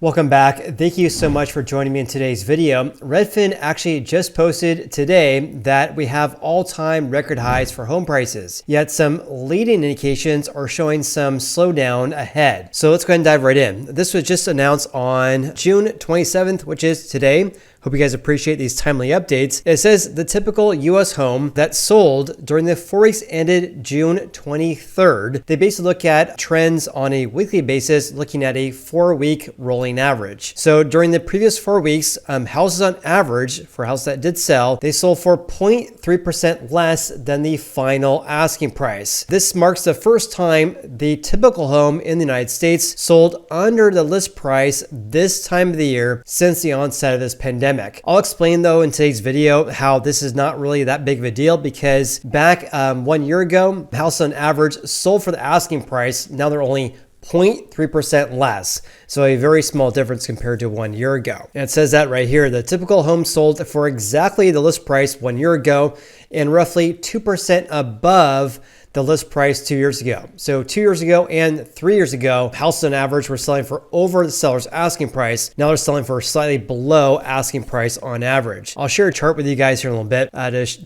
Welcome back. Thank you so much for joining me in today's video. Redfin actually just posted today that we have all-time record highs for home prices, yet some leading indications are showing some slowdown ahead. So let's go ahead and dive right in. This was just announced on June 27th, which is today. Hope you guys appreciate these timely updates. It says the typical US home that sold during the 4 weeks ended June 23rd. They basically look at trends on a weekly basis, looking at a 4-week rolling average. So during the previous 4 weeks, houses on average, for houses that did sell, they sold for 0.3% less than the final asking price. This marks the first time the typical home in the United States sold under the list price this time of the year since the onset of this pandemic. I'll explain though in today's video how this is not really that big of a deal, because back 1 year ago, houses on average sold for the asking price. Now they're only 0.3% less. So a very small difference compared to 1 year ago. And it says that right here, the typical home sold for exactly the list price 1 year ago and roughly 2% above the list price 2 years ago. So 2 years ago and 3 years ago, houses on average were selling for over the seller's asking price. Now they're selling for slightly below asking price on average. I'll share a chart with you guys here in a little bit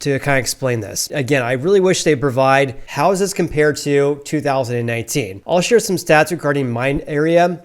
to kind of explain this. Again, I really wish they provide how is this compared to 2019. I'll share some stats regarding my area,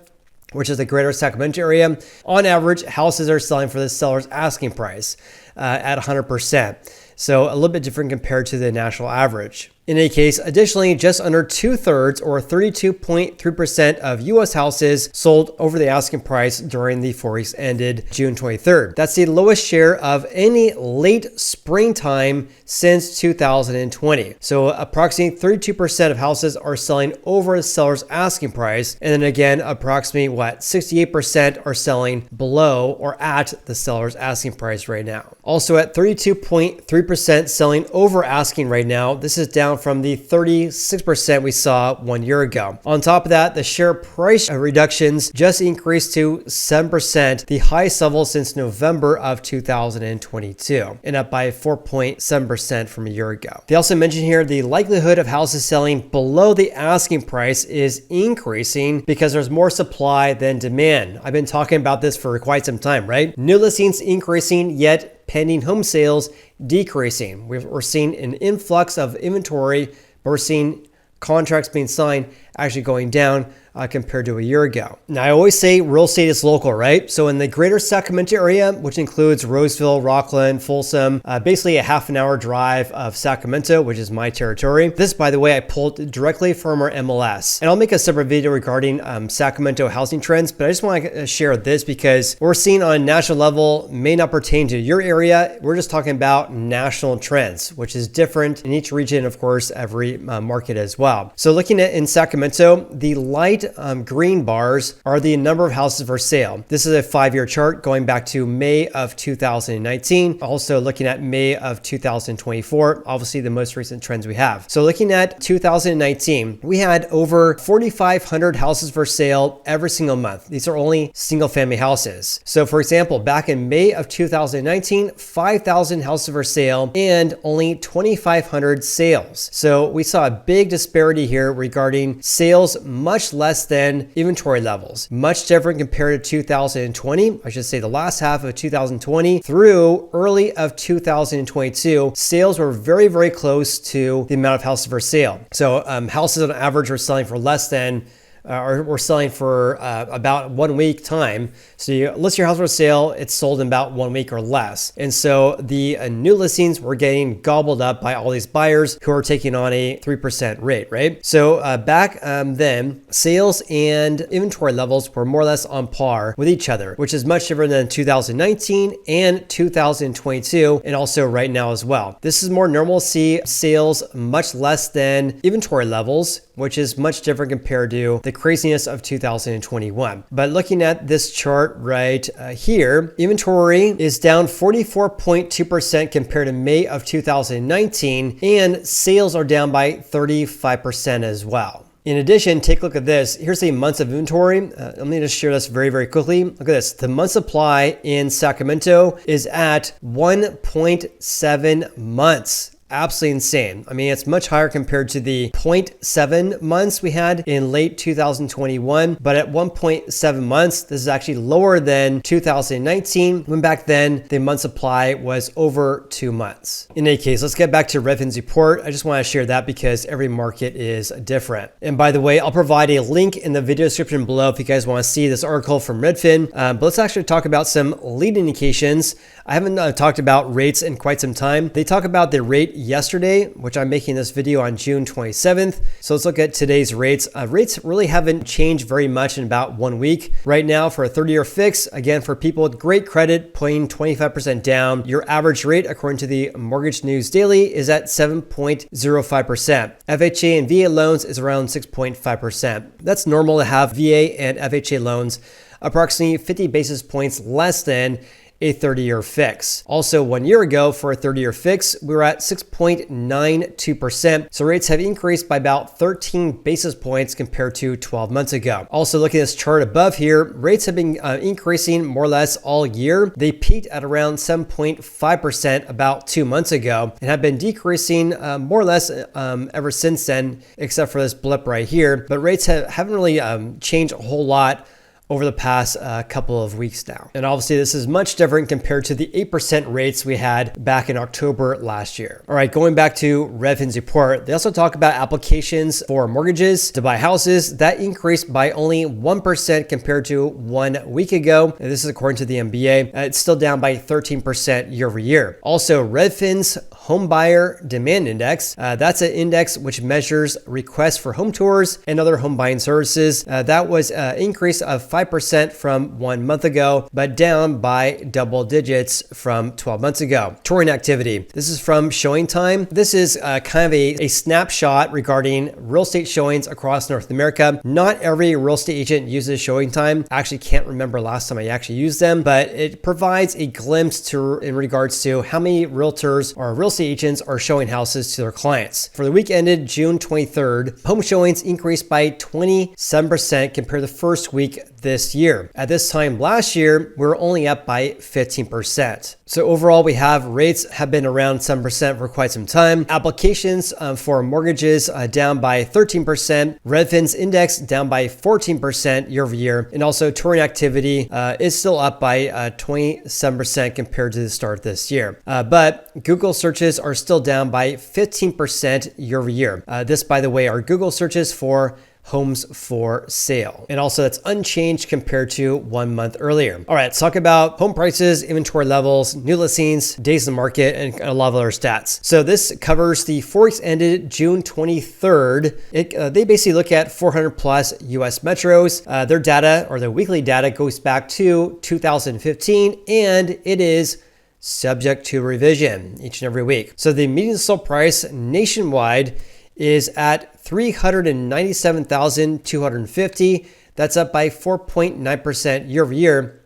which is the greater Sacramento area. On average, houses are selling for the seller's asking price at 100%. So a little bit different compared to the national average. In any case, additionally, just under 2/3 or 32.3% of US houses sold over the asking price during the 4 weeks ended June 23rd. That's the lowest share of any late springtime since 2020. So approximately 32% of houses are selling over the seller's asking price. And then again, approximately 68% are selling below or at the seller's asking price right now. Also at 32.3% selling over asking right now, this is down from the 36% we saw 1 year ago. On top of that, the share price reductions just increased to 7%, the highest level since November of 2022, and up by 4.7% from a year ago. They also mentioned here the likelihood of houses selling below the asking price is increasing because there's more supply than demand. I've been talking about this for quite some time, right? New listings increasing, yet pending home sales decreasing. We're seeing an influx of inventory, but we're seeing contracts being signed actually going down compared to a year ago. Now, I always say real estate is local, right? So in the greater Sacramento area, which includes Roseville, Rockland, Folsom, basically a half an hour drive of Sacramento, which is my territory. This, by the way, I pulled directly from our MLS. And I'll make a separate video regarding Sacramento housing trends, but I just want to share this because what we're seeing on a national level may not pertain to your area. We're just talking about national trends, which is different in each region, of course, every market as well. So looking at in Sacramento, the light green bars are the number of houses for sale. This is a 5-year chart going back to May of 2019. Also looking at May of 2024, obviously the most recent trends we have. So looking at 2019, we had over 4,500 houses for sale every single month. These are only single family houses. So for example, back in May of 2019, 5,000 houses for sale and only 2,500 sales. So we saw a big disparity here regarding sales, much less than inventory levels. Much different compared to 2020. I should say the last half of 2020 through early of 2022, sales were very, very close to the amount of houses for sale. So houses on average were selling for less than or we're selling for about 1 week time. So you list your house for sale, it's sold in about 1 week or less. And so the new listings were getting gobbled up by all these buyers who are taking on a 3% rate, right? So back then, sales and inventory levels were more or less on par with each other, which is much different than 2019 and 2022, and also right now as well. This is more normal to see sales much less than inventory levels, which is much different compared to the craziness of 2021. But looking at this chart right here, inventory is down 44.2% compared to May of 2019, and sales are down by 35% as well. In addition, take a look at this. Here's the months of inventory. Let me just share this very, very quickly. Look at this. The month supply in Sacramento is at 1.7 months. absolutely insane. I mean, it's much higher compared to the 0.7 months we had in late 2021, but at 1.7 months, this is actually lower than 2019, when back then the month supply was over 2 months. In any case, let's get back to Redfin's report. I just want to share that because every market is different. And by the way, I'll provide a link in the video description below if you guys want to see this article from Redfin. But let's actually talk about some lead indications. I haven't talked about rates in quite some time. They talk about the rate yesterday, which I'm making this video on June 27th. So let's look at today's rates. Rates really haven't changed very much in about 1 week. Right now for a 30-year fix, again, for people with great credit, putting 25% down, your average rate, according to the Mortgage News Daily, is at 7.05%. FHA and VA loans is around 6.5%. That's normal to have VA and FHA loans approximately 50 basis points less than a 30-year fix. Also, 1 year ago for a 30-year fix, we were at 6.92%. So rates have increased by about 13 basis points compared to 12 months ago. Also, looking at this chart above here, rates have been increasing more or less all year. They peaked at around 7.5% about 2 months ago and have been decreasing more or less ever since then, except for this blip right here. But rates haven't really changed a whole lot over the past couple of weeks now. And obviously this is much different compared to the 8% rates we had back in October last year. All right, going back to Redfin's report, they also talk about applications for mortgages to buy houses. That increased by only 1% compared to 1 week ago. And this is according to the MBA. It's still down by 13% year over year. Also, Redfin's Home Buyer Demand Index, that's an index which measures requests for home tours and other home buying services. That was an increase of 5% from 1 month ago, but down by double digits from 12 months ago. Touring activity. This is from Showing Time. This is kind of a snapshot regarding real estate showings across North America. Not every real estate agent uses Showing Time. I actually can't remember last time I actually used them, but it provides a glimpse in regards to how many realtors or real estate agents are showing houses to their clients. For the week ended June 23rd, home showings increased by 27% compared to the first week this year. At this time last year, we were only up by 15%. So overall, we have rates have been around 7% for quite some time. Applications for mortgages down by 13%. Redfin's index down by 14% year over year. And also touring activity is still up by 27% compared to the start this year. But Google searches are still down by 15% year over year. This, by the way, are Google searches for homes for sale. And also that's unchanged compared to 1 month earlier. All right, let's talk about home prices, inventory levels, new listings, days in the market, and a lot of other stats. So this covers the 4 weeks ended June 23rd. They basically look at 400 plus US metros. Their data, or their weekly data, goes back to 2015, and it is subject to revision each and every week. So the median sold price nationwide is at $397,250. That's up by 4.9% year over year,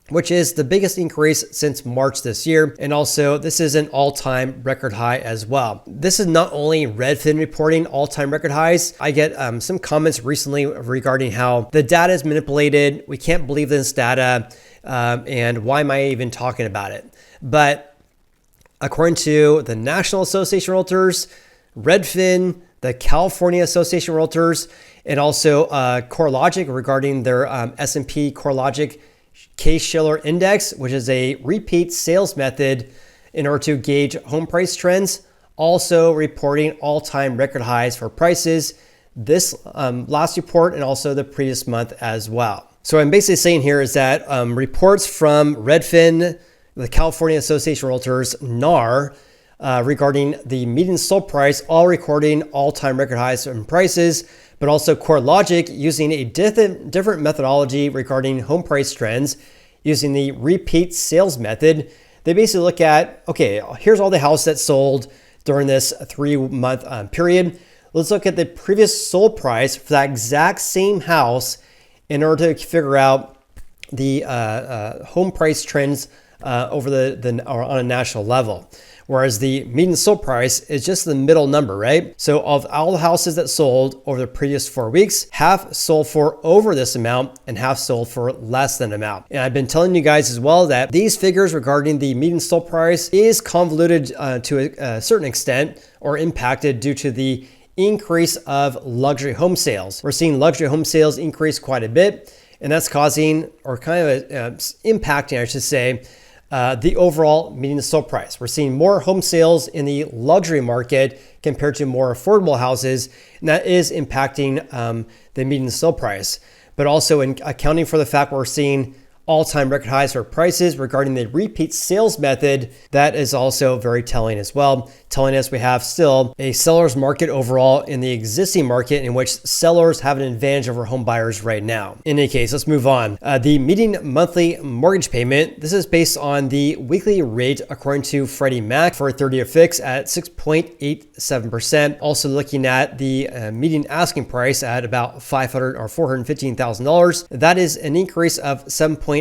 which is the biggest increase since March this year. And also this is an all-time record high as well. This is not only Redfin reporting all-time record highs. I get some comments recently regarding how the data is manipulated. We can't believe this data. And why am I even talking about it? But according to the National Association of Realtors, Redfin, the California Association of Realtors, and also CoreLogic regarding their S&P CoreLogic Case-Shiller Index, which is a repeat sales method in order to gauge home price trends, also reporting all-time record highs for prices this last report and also the previous month as well. So what I'm basically saying here is that reports from Redfin, the California Association of Realtors, NAR, regarding the median sold price, all recording all-time record highs in prices, but also CoreLogic using a different methodology regarding home price trends using the repeat sales method. They basically look at, okay, here's all the houses that sold during this 3-month period. Let's look at the previous sold price for that exact same house in order to figure out the home price trends over or on a national level. whereas the median sold price is just the middle number, right? So of all the houses that sold over the previous 4 weeks, half sold for over this amount and half sold for less than amount. And I've been telling you guys as well that these figures regarding the median sold price is convoluted to a certain extent, or impacted due to the increase of luxury home sales. We're seeing luxury home sales increase quite a bit, and that's causing, or kind of impacting, I should say, the overall median sold price. We're seeing more home sales in the luxury market compared to more affordable houses, and that is impacting the median sold price. But also in accounting for the fact we're seeing all-time record highs for prices regarding the repeat sales method, that is also very telling as well, telling us we have still a seller's market overall in the existing market in which sellers have an advantage over home buyers right now. In any case, let's move on. The median monthly mortgage payment, this is based on the weekly rate according to Freddie Mac for a 30-year fix at 6.87%. Also looking at the median asking price at about $500,000 or $415,000. That is an increase of 7.5%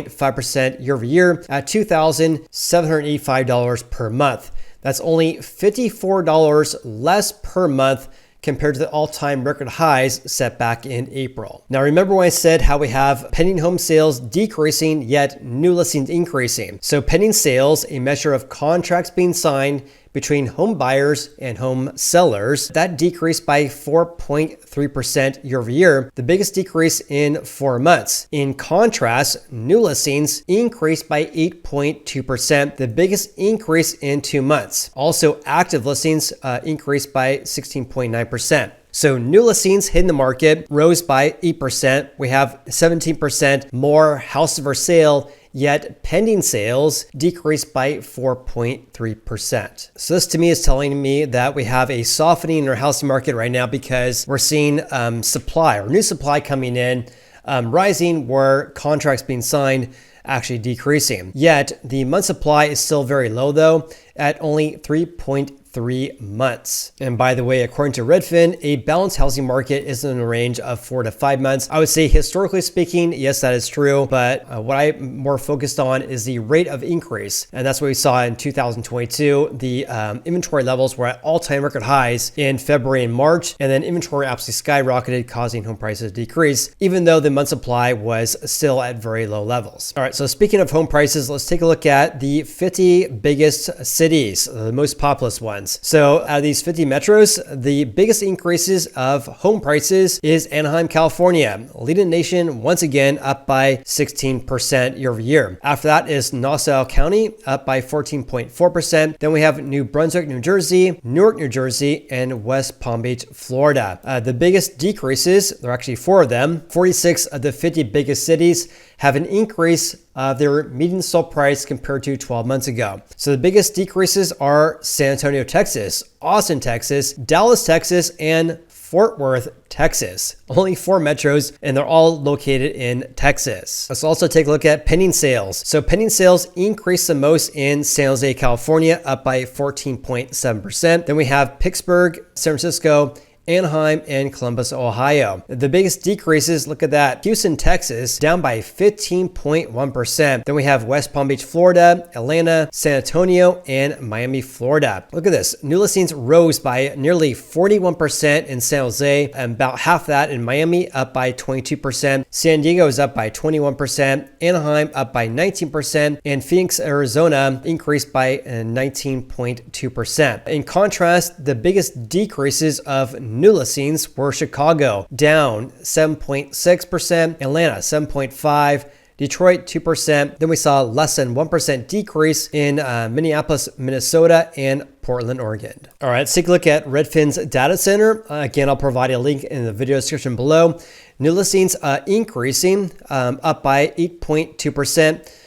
year over year at $2,785 per month. That's only $54 less per month compared to the all-time record highs set back in April. Now, remember when I said how we have pending home sales decreasing, yet new listings increasing. So pending sales, a measure of contracts being signed between home buyers and home sellers, that decreased by 4.3% year over year, the biggest decrease in 4 months. In contrast, new listings increased by 8.2%, the biggest increase in 2 months. Also, active listings increased by 16.9%. So new listings hitting the market rose by 8%. We have 17% more houses for sale, yet pending sales decreased by 4.3%. So this to me is telling me that we have a softening in our housing market right now because we're seeing supply or new supply coming in, rising, where contracts being signed actually decreasing. Yet the month supply is still very low though, at only 3.3 months. And by the way, according to Redfin, a balanced housing market is in a range of 4 to 5 months. I would say historically speaking, yes, that is true. But what I'm more focused on is the rate of increase. And that's what we saw in 2022. The inventory levels were at all-time record highs in February and March. And then inventory absolutely skyrocketed, causing home prices to decrease, even though the month supply was still at very low levels. All right, so speaking of home prices, let's take a look at the 50 biggest cities, the most populous ones. So out of these 50 metros, the biggest increases of home prices is Anaheim, California, leading the nation once again, up by 16% year over year. After that is Nassau County, up by 14.4%. Then we have New Brunswick, New Jersey, Newark, New Jersey, and West Palm Beach, Florida. The biggest decreases, there are actually 4 of them. 46 of the 50 biggest cities have an increase of their median sold price compared to 12 months ago. So the biggest decreases are San Antonio, Texas, Austin, Texas, Dallas, Texas, and Fort Worth, Texas. Only 4 metros, and they're all located in Texas. Let's also take a look at pending sales. So pending sales increased the most in San Jose, California, up by 14.7%. Then we have Pittsburgh, San Francisco, Anaheim, and Columbus, Ohio. The biggest decreases, look at that. Houston, Texas, down by 15.1%. Then we have West Palm Beach, Florida, Atlanta, San Antonio, and Miami, Florida. Look at this. New listings rose by nearly 41% in San Jose, and about half that in Miami, up by 22%. San Diego is up by 21%. Anaheim up by 19%. And Phoenix, Arizona increased by 19.2%. In contrast, the biggest decreases of new listings were Chicago, down 7.6%, Atlanta 7.5%, Detroit 2%. Then we saw less than 1% decrease in Minneapolis, Minnesota, and Portland, Oregon. All right, let's take a look at Redfin's data center. Again, I'll provide a link in the video description below. New listings increasing, up by 8.2%.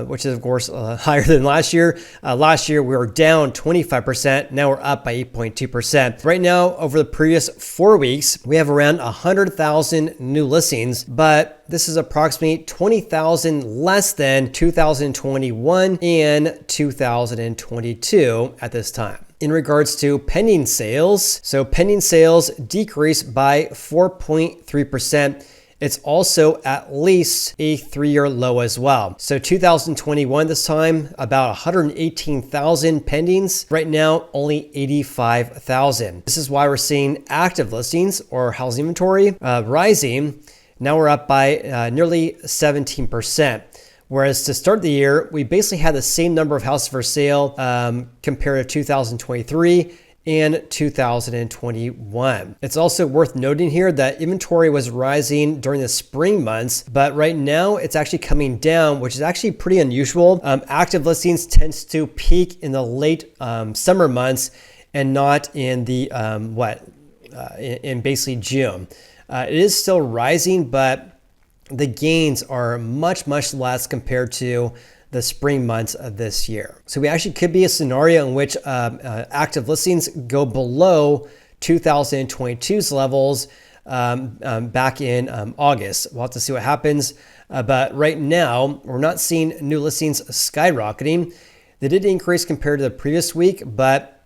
Which is of course higher than last year. Last year we were down 25%. Now we're up by 8.2%. Right now, over the previous 4 weeks, we have around 100,000 new listings, but this is approximately 20,000 less than 2021 and 2022 at this time. In regards to pending sales, so pending sales decreased by 4.3%. it's also at least a 3-year low as well. So 2021 this time, about 118,000 pendings. Right now, only 85,000. This is why we're seeing active listings or housing inventory rising. Now we're up by nearly 17%. Whereas to start the year, we basically had the same number of houses for sale compared to 2023 and 2021. It's also worth noting here that inventory was rising during the spring months, but right now it's actually coming down, which is actually pretty unusual. Active listings tends to peak in the late summer months and not in the in basically June. It is still rising, but the gains are much less compared to the spring months of this year. So we actually could be a scenario in which active listings go below 2022's levels back in August. We'll have to see what happens. But right now, we're not seeing new listings skyrocketing. They did increase compared to the previous week, but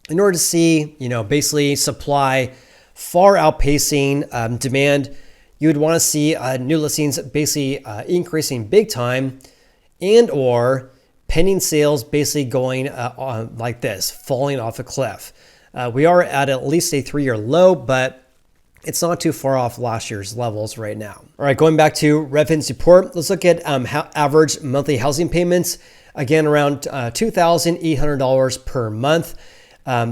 in order to see, basically supply far outpacing demand, you would want to see new listings basically increasing big time, and or pending sales basically going on like this, falling off a cliff. We are at least a 3-year low, but it's not too far off last year's levels right now. All right, going back to Redfin's report, let's look at average monthly housing payments. Again, around $2,800 per month.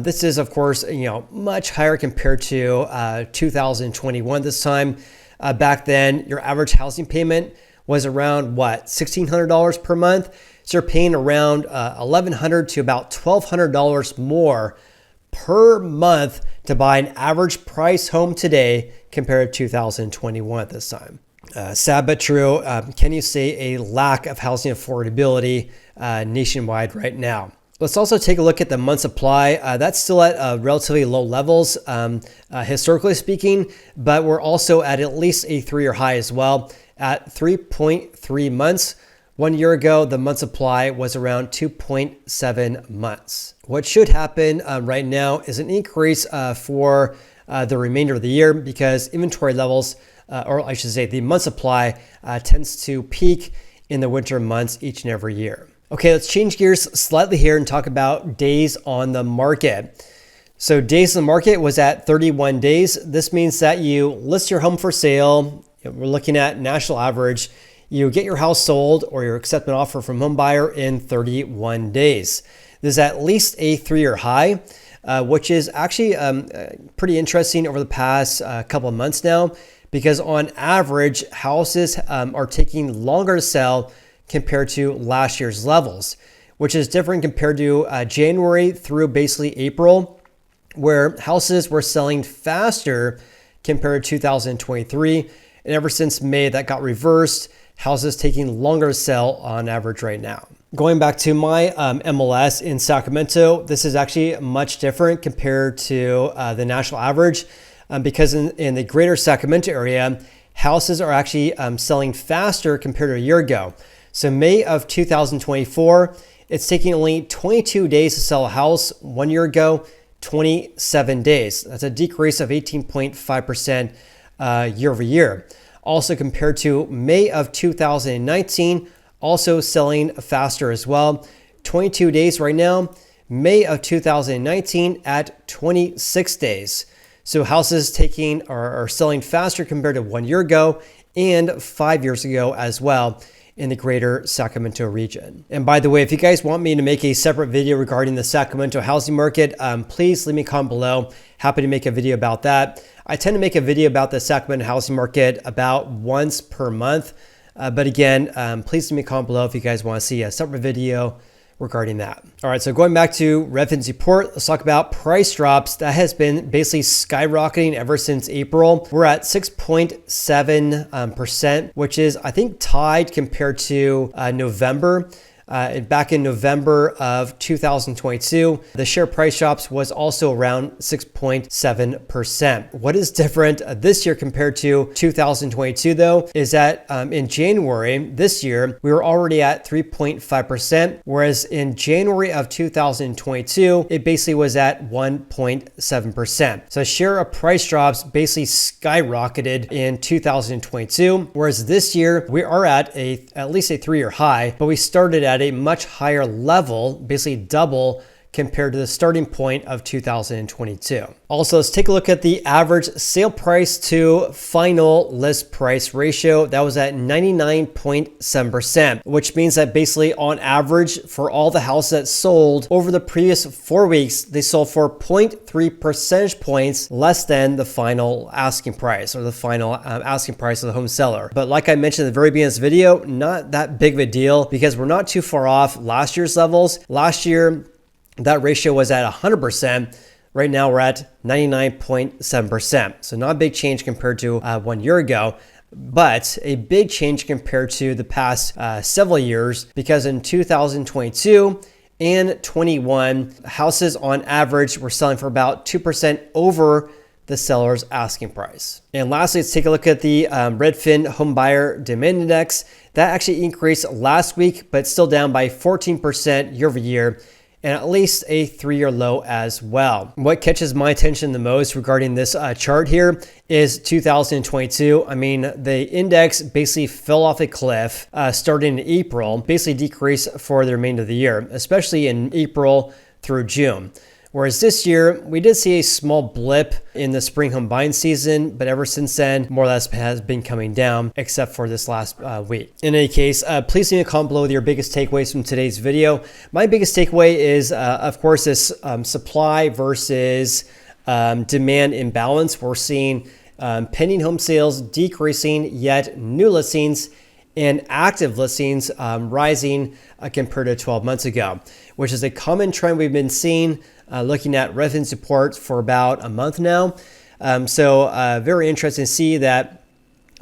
This is, of course, much higher compared to 2021 this time. Back then, your average housing payment was around $1,600 per month. So you're paying around $1,100 to about $1,200 more per month to buy an average price home today compared to 2021 at this time. Sad but true. Can you say a lack of housing affordability nationwide right now? Let's also take a look at the month supply. That's still at relatively low levels, historically speaking, but we're also at least a 3-year high as well at 3.3 months. 1 year ago, the month supply was around 2.7 months. What should happen right now is an increase for the remainder of the year because inventory levels, or I should say the month supply tends to peak in the winter months each and every year. Okay, let's change gears slightly here and talk about days on the market. So days on the market was at 31 days. This means that you list your home for sale. We're looking at national average. You get your house sold or you accept an offer from home buyer in 31 days. This is at least a 3-year high, which is actually pretty interesting over the past couple of months now, because on average, houses are taking longer to sell compared to last year's levels, which is different compared to January through basically April, where houses were selling faster compared to 2023. And ever since May, that got reversed. Houses taking longer to sell on average right now. Going back to my MLS in Sacramento, this is actually much different compared to the national average because in the greater Sacramento area, houses are actually selling faster compared to a year ago. So May of 2024, it's taking only 22 days to sell a house. 1 year ago, 27 days. That's a decrease of 18.5% year over year. Also compared to May of 2019, also selling faster as well. 22 days right now. May of 2019 at 26 days. So houses taking are selling faster compared to 1 year ago and 5 years ago as well in the greater Sacramento region. And by the way, if you guys want me to make a separate video regarding the Sacramento housing market, please leave me a comment below. Happy to make a video about that. I tend to make a video about the Sacramento housing market about once per month. But again, please leave me a comment below if you guys want to see a separate video regarding that. All right, so going back to Redfin's report, let's talk about price drops. That has been basically skyrocketing ever since April. We're at 6.7%, which is, I think, tied compared to November. back in November of 2022, the share price drops was also around 6.7%. What is different this year compared to 2022 though, is that in January this year, we were already at 3.5%, whereas in January of 2022, it basically was at 1.7%. So share of price drops basically skyrocketed in 2022, whereas this year we are at least a 3-year high, but we started at a much higher level, basically double compared to the starting point of 2022. Also, let's take a look at the average sale price to final list price ratio. That was at 99.7%, which means that basically on average for all the houses that sold over the previous 4 weeks, they sold for 0.3 percentage points less than the final asking price or the final asking price of the home seller. But like I mentioned at the very beginning of this video, not that big of a deal because we're not too far off last year's levels. Last year, that ratio was at 100%. Right now we're at 99.7%. So not a big change compared to 1 year ago, but a big change compared to the past several years, because in 2022 and 21, houses on average were selling for about 2% over the seller's asking price. And lastly, let's take a look at the Redfin Home Buyer Demand Index. That actually increased last week, but still down by 14% year over year, and at least a 3-year low as well. What catches my attention the most regarding this chart here is 2022. I mean, the index basically fell off a cliff starting in April, basically decreased for the remainder of the year, especially in April through June. Whereas this year, we did see a small blip in the spring home buying season, but ever since then, more or less has been coming down, except for this last week. In any case, please leave a comment below with your biggest takeaways from today's video. My biggest takeaway is, of course, this supply versus demand imbalance. We're seeing pending home sales decreasing, yet new listings and active listings rising compared to 12 months ago, which is a common trend we've been seeing looking at Redfin support for about a month now. So very interesting to see that,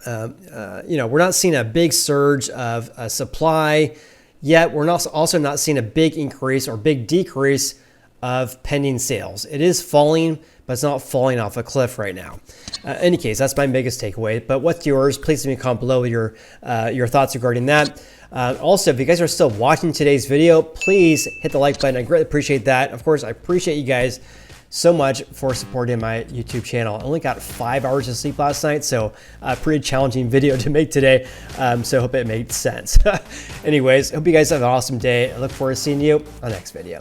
we're not seeing a big surge of supply, yet we're also not seeing a big increase or big decrease of pending sales. It is falling, but it's not falling off a cliff right now. In any case, that's my biggest takeaway. But what's yours? Please leave me a comment below with your thoughts regarding that. Also, if you guys are still watching today's video, please hit the like button. I greatly appreciate that. Of course, I appreciate you guys so much for supporting my YouTube channel. I only got 5 hours of sleep last night, so a pretty challenging video to make today. So I hope it made sense. Anyways, hope you guys have an awesome day. I look forward to seeing you on the next video.